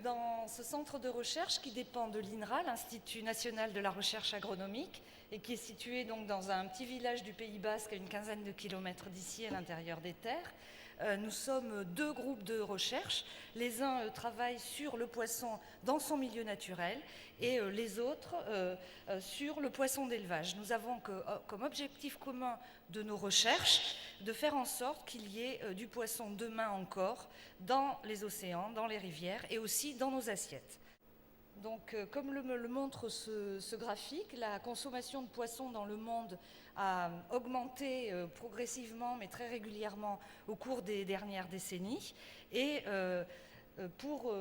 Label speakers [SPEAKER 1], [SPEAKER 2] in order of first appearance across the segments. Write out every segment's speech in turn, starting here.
[SPEAKER 1] Dans ce centre de recherche qui dépend de l'INRA, l'Institut national de la recherche agronomique, et qui est situé donc dans un petit village du Pays Basque à une quinzaine de kilomètres d'ici, à l'intérieur des terres, nous sommes deux groupes de recherche. Les uns travaillent sur le poisson dans son milieu naturel et les autres sur le poisson d'élevage. Nous avons comme objectif commun de nos recherches de faire en sorte qu'il y ait du poisson demain encore dans les océans, dans les rivières et aussi dans nos assiettes. Donc, comme le montre ce graphique, la consommation de poissons dans le monde a augmenté progressivement, mais très régulièrement au cours des dernières décennies, et pour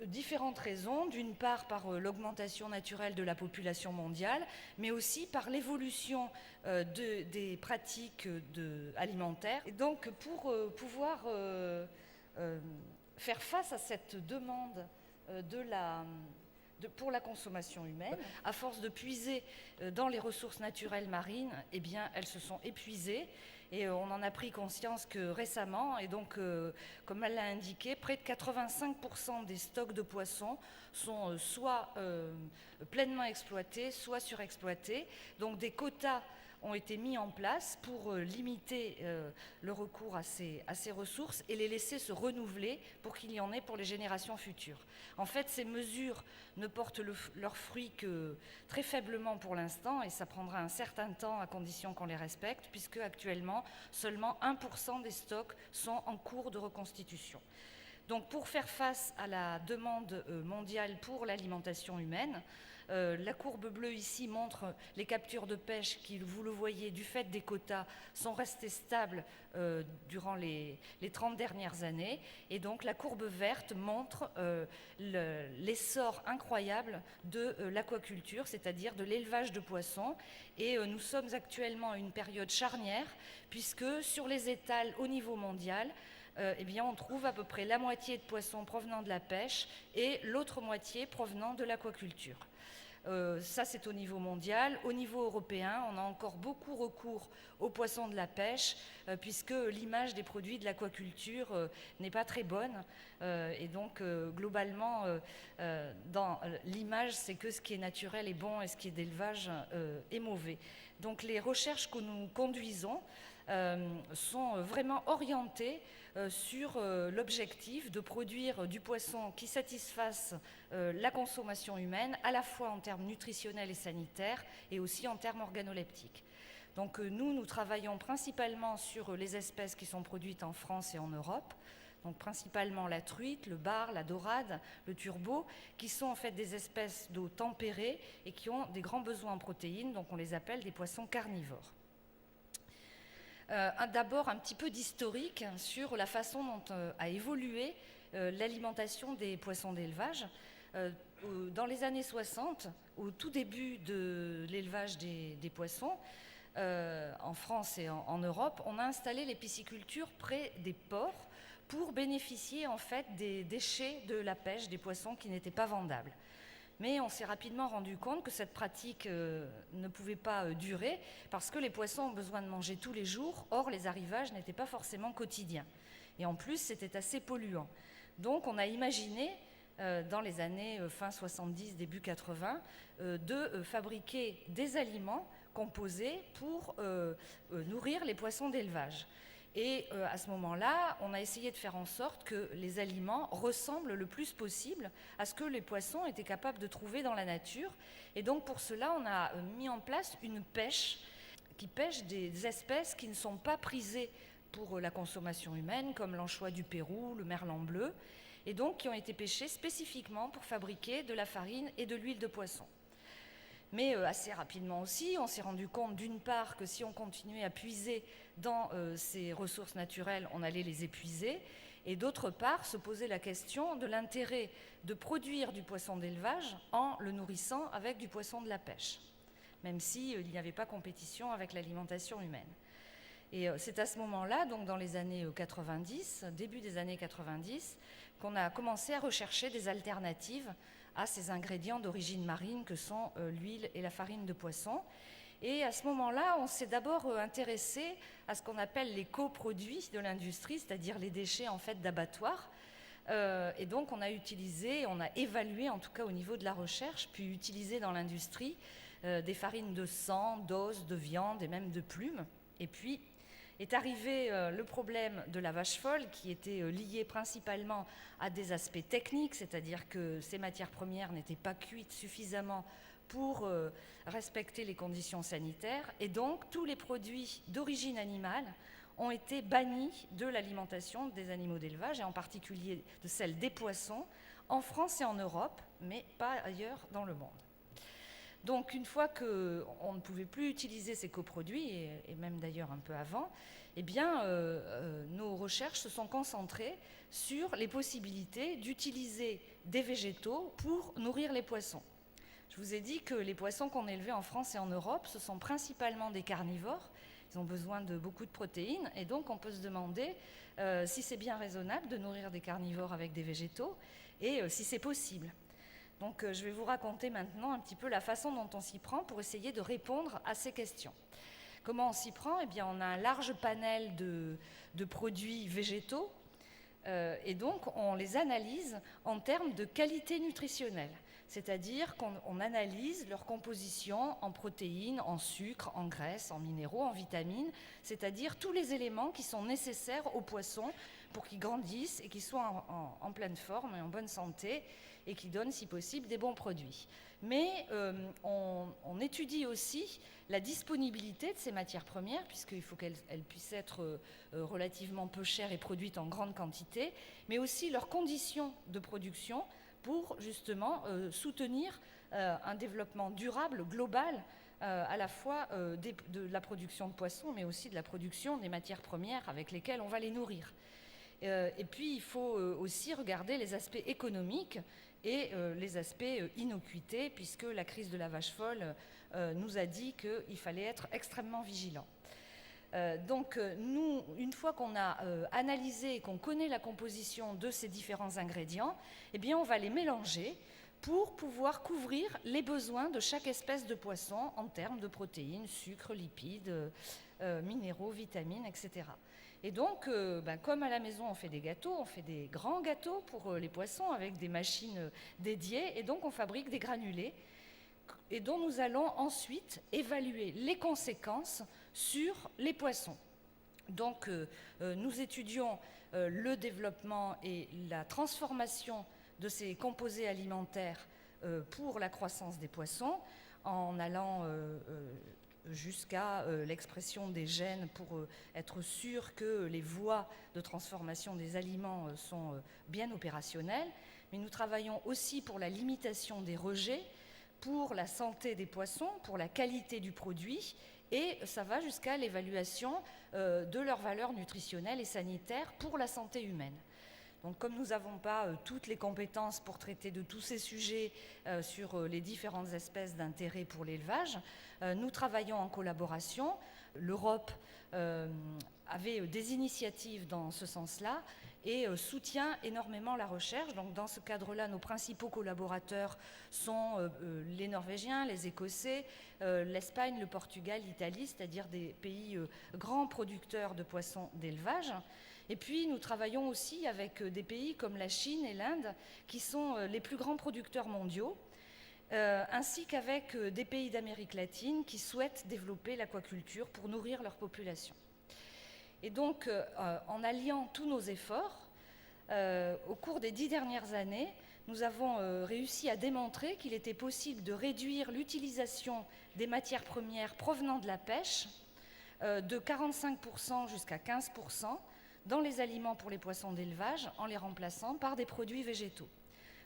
[SPEAKER 1] différentes raisons. D'une part, par l'augmentation naturelle de la population mondiale, mais aussi par l'évolution des pratiques alimentaires. Et donc, pour pouvoir faire face à cette demande pour la consommation humaine, à force de puiser dans les ressources naturelles marines, eh bien, elles se sont épuisées. Et on en a pris conscience que récemment, et donc, comme elle l'a indiqué, près de 85% des stocks de poissons sont soit pleinement exploités, soit surexploités. Donc des quotas ont été mis en place pour limiter le recours à ces ressources et les laisser se renouveler pour qu'il y en ait pour les générations futures. En fait, ces mesures ne portent leurs fruits que très faiblement pour l'instant, et ça prendra un certain temps à condition qu'on les respecte, puisque actuellement, seulement 1% des stocks sont en cours de reconstitution. Donc, pour faire face à la demande mondiale pour l'alimentation humaine, la courbe bleue ici montre les captures de pêche qui, vous le voyez, du fait des quotas, sont restées stables durant les 30 dernières années. Et donc la courbe verte montre l'essor incroyable de l'aquaculture, c'est-à-dire de l'élevage de poissons. Et nous sommes actuellement à une période charnière, puisque sur les étals au niveau mondial, eh bien, on trouve à peu près la moitié de poissons provenant de la pêche et l'autre moitié provenant de l'aquaculture. Ça, c'est au niveau mondial. Au niveau européen, on a encore beaucoup recours aux poissons de la pêche, puisque l'image des produits de l'aquaculture n'est pas très bonne. Et donc, globalement, dans l'image, c'est que ce qui est naturel est bon et ce qui est d'élevage est mauvais. Donc, les recherches que nous conduisons sont vraiment orientées sur l'objectif de produire du poisson qui satisfasse la consommation humaine, à la fois en termes nutritionnels et sanitaires, et aussi en termes organoleptiques. Donc nous travaillons principalement sur les espèces qui sont produites en France et en Europe, donc principalement la truite, le bar, la dorade, le turbo, qui sont en fait des espèces d'eau tempérée et qui ont des grands besoins en protéines, donc on les appelle des poissons carnivores. D'abord, un petit peu d'historique sur la façon dont a évolué l'alimentation des poissons d'élevage. Dans les années 60, au tout début de l'élevage des poissons, en France et en Europe, on a installé les piscicultures près des ports pour bénéficier en fait des déchets de la pêche des poissons qui n'étaient pas vendables. Mais on s'est rapidement rendu compte que cette pratique ne pouvait pas durer, parce que les poissons ont besoin de manger tous les jours. Or, les arrivages n'étaient pas forcément quotidiens. Et en plus, c'était assez polluant. Donc, on a imaginé, dans les années fin 70, début 80, de fabriquer des aliments composés pour nourrir les poissons d'élevage. Et à ce moment-là, on a essayé de faire en sorte que les aliments ressemblent le plus possible à ce que les poissons étaient capables de trouver dans la nature. Et donc pour cela, on a mis en place une pêche qui pêche des espèces qui ne sont pas prisées pour la consommation humaine, comme l'anchois du Pérou, le merlan bleu, et donc qui ont été pêchées spécifiquement pour fabriquer de la farine et de l'huile de poisson. Mais assez rapidement aussi, on s'est rendu compte d'une part que si on continuait à puiser dans ces ressources naturelles, on allait les épuiser, et d'autre part se poser la question de l'intérêt de produire du poisson d'élevage en le nourrissant avec du poisson de la pêche, même s'il n'y avait pas compétition avec l'alimentation humaine. Et c'est à ce moment-là, donc dans les années 90, début des années 90, qu'on a commencé à rechercher des alternatives à ces ingrédients d'origine marine que sont l'huile et la farine de poisson. Et à ce moment-là, on s'est d'abord intéressé à ce qu'on appelle les coproduits de l'industrie, c'est-à-dire les déchets en fait d'abattoirs. Et donc on a utilisé, on a évalué en tout cas au niveau de la recherche, puis utilisé dans l'industrie des farines de sang, d'os, de viande et même de plumes. Et puis est arrivé le problème de la vache folle qui était lié principalement à des aspects techniques, c'est-à-dire que ces matières premières n'étaient pas cuites suffisamment pour respecter les conditions sanitaires, et donc tous les produits d'origine animale ont été bannis de l'alimentation des animaux d'élevage, et en particulier de celle des poissons, en France et en Europe, mais pas ailleurs dans le monde. Donc une fois qu'on ne pouvait plus utiliser ces coproduits, et même d'ailleurs un peu avant, eh bien, nos recherches se sont concentrées sur les possibilités d'utiliser des végétaux pour nourrir les poissons. Je vous ai dit que les poissons qu'on élevait en France et en Europe, ce sont principalement des carnivores. Ils ont besoin de beaucoup de protéines, et donc on peut se demander si c'est bien raisonnable de nourrir des carnivores avec des végétaux, et si c'est possible. Donc je vais vous raconter maintenant un petit peu la façon dont on s'y prend pour essayer de répondre à ces questions. Comment on s'y prend ? Eh bien, on a un large panel de produits végétaux, et donc on les analyse en termes de qualité nutritionnelle. C'est-à-dire qu'on analyse leur composition en protéines, en sucre, en graisse, en minéraux, en vitamines, c'est-à-dire tous les éléments qui sont nécessaires aux poissons pour qu'ils grandissent et qu'ils soient en pleine forme et en bonne santé, et qui donnent, si possible, des bons produits. Mais on étudie aussi la disponibilité de ces matières premières, puisqu'il faut qu'elles puissent être relativement peu chères et produites en grande quantité, mais aussi leurs conditions de production, pour justement soutenir un développement durable, global, à la fois de la production de poissons, mais aussi de la production des matières premières avec lesquelles on va les nourrir. Et puis il faut aussi regarder les aspects économiques et les aspects innocuité, puisque la crise de la vache folle nous a dit qu'il fallait être extrêmement vigilant. Donc nous, une fois qu'on a analysé et qu'on connaît la composition de ces différents ingrédients, eh bien on va les mélanger pour pouvoir couvrir les besoins de chaque espèce de poisson en termes de protéines, sucres, lipides, minéraux, vitamines, etc. Et donc, comme à la maison on fait des gâteaux, on fait des grands gâteaux pour les poissons avec des machines dédiées, et donc on fabrique des granulés et dont nous allons ensuite évaluer les conséquences sur les poissons. Donc nous étudions le développement et la transformation de ces composés alimentaires pour la croissance des poissons, en allant jusqu'à l'expression des gènes pour être sûr que les voies de transformation des aliments sont bien opérationnelles. Mais nous travaillons aussi pour la limitation des rejets, pour la santé des poissons, pour la qualité du produit, et ça va jusqu'à l'évaluation de leur valeur nutritionnelle et sanitaire pour la santé humaine. Donc comme nous n'avons pas toutes les compétences pour traiter de tous ces sujets sur les différentes espèces d'intérêt pour l'élevage, nous travaillons en collaboration. L'Europe avait des initiatives dans ce sens-là et soutient énormément la recherche. Donc dans ce cadre-là, nos principaux collaborateurs sont les Norvégiens, les Écossais, l'Espagne, le Portugal, l'Italie, c'est-à-dire des pays grands producteurs de poissons d'élevage. Et puis nous travaillons aussi avec des pays comme la Chine et l'Inde, qui sont les plus grands producteurs mondiaux, ainsi qu'avec des pays d'Amérique latine qui souhaitent développer l'aquaculture pour nourrir leur population. Et donc, en alliant tous nos efforts, au cours des 10 dernières années, nous avons réussi à démontrer qu'il était possible de réduire l'utilisation des matières premières provenant de la pêche de 45% jusqu'à 15% dans les aliments pour les poissons d'élevage, en les remplaçant par des produits végétaux.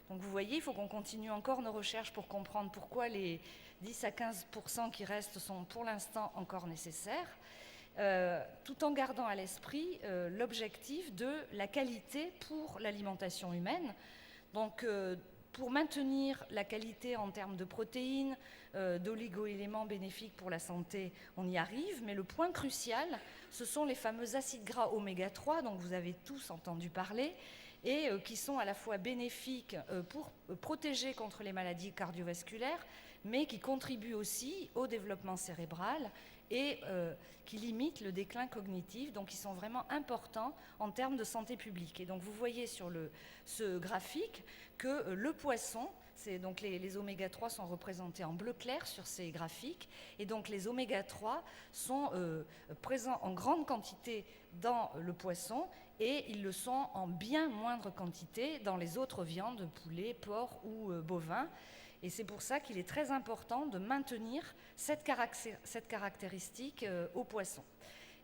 [SPEAKER 1] Donc vous voyez, il faut qu'on continue encore nos recherches pour comprendre pourquoi les 10 à 15% qui restent sont pour l'instant encore nécessaires, tout en gardant à l'esprit l'objectif de la qualité pour l'alimentation humaine. Donc pour maintenir la qualité en termes de protéines, d'oligo-éléments bénéfiques pour la santé, on y arrive, mais le point crucial, ce sont les fameux acides gras oméga 3 dont vous avez tous entendu parler et qui sont à la fois bénéfiques pour protéger contre les maladies cardiovasculaires, mais qui contribuent aussi au développement cérébral et qui limitent le déclin cognitif, donc ils sont vraiment importants en termes de santé publique. Et donc vous voyez sur ce graphique que le poisson, donc les oméga 3 sont représentés en bleu clair sur ces graphiques, et donc les oméga 3 sont présents en grande quantité dans le poisson, et ils le sont en bien moindre quantité dans les autres viandes, poulet, porc ou bovin. Et c'est pour ça qu'il est très important de maintenir cette caractéristique au poisson.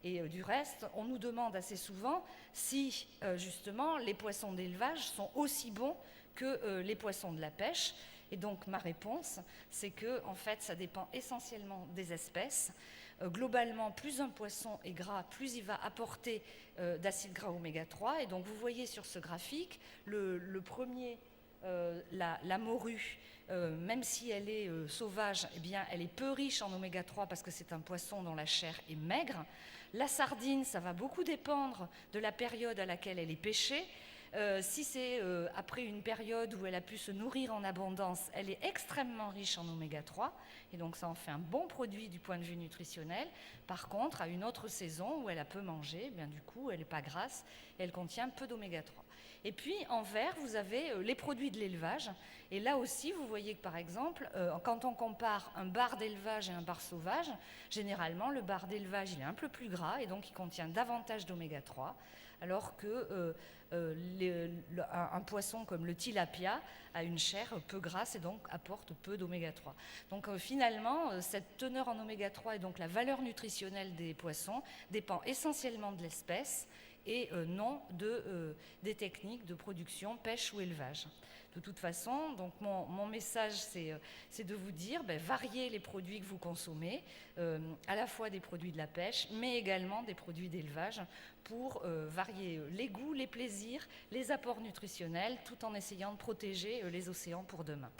[SPEAKER 1] Et du reste, on nous demande assez souvent si justement les poissons d'élevage sont aussi bons que les poissons de la pêche. Et donc ma réponse, c'est que en fait, ça dépend essentiellement des espèces. Globalement, plus un poisson est gras, plus il va apporter d'acides gras oméga 3. Et donc vous voyez sur ce graphique, le premier, la morue, même si elle est sauvage, eh bien, elle est peu riche en oméga 3 parce que c'est un poisson dont la chair est maigre. La sardine, ça va beaucoup dépendre de la période à laquelle elle est pêchée. Si c'est après une période où elle a pu se nourrir en abondance, elle est extrêmement riche en oméga 3, et donc ça en fait un bon produit du point de vue nutritionnel. Par contre, à une autre saison où elle a peu mangé, eh bien, du coup, elle n'est pas grasse et elle contient peu d'oméga 3. Et puis, en vert, vous avez les produits de l'élevage. Et là aussi, vous voyez que, par exemple, quand on compare un bar d'élevage et un bar sauvage, généralement, le bar d'élevage, il est un peu plus gras et donc il contient davantage d'oméga 3, alors que un poisson comme le tilapia a une chair peu grasse et donc apporte peu d'oméga 3. Donc finalement, cette teneur en oméga 3 et donc la valeur nutritionnelle des poissons dépend essentiellement de l'espèce et non des techniques de production, pêche ou élevage. De toute façon, donc mon message, c'est de vous dire, variez les produits que vous consommez, à la fois des produits de la pêche, mais également des produits d'élevage, pour varier les goûts, les plaisirs, les apports nutritionnels, tout en essayant de protéger les océans pour demain.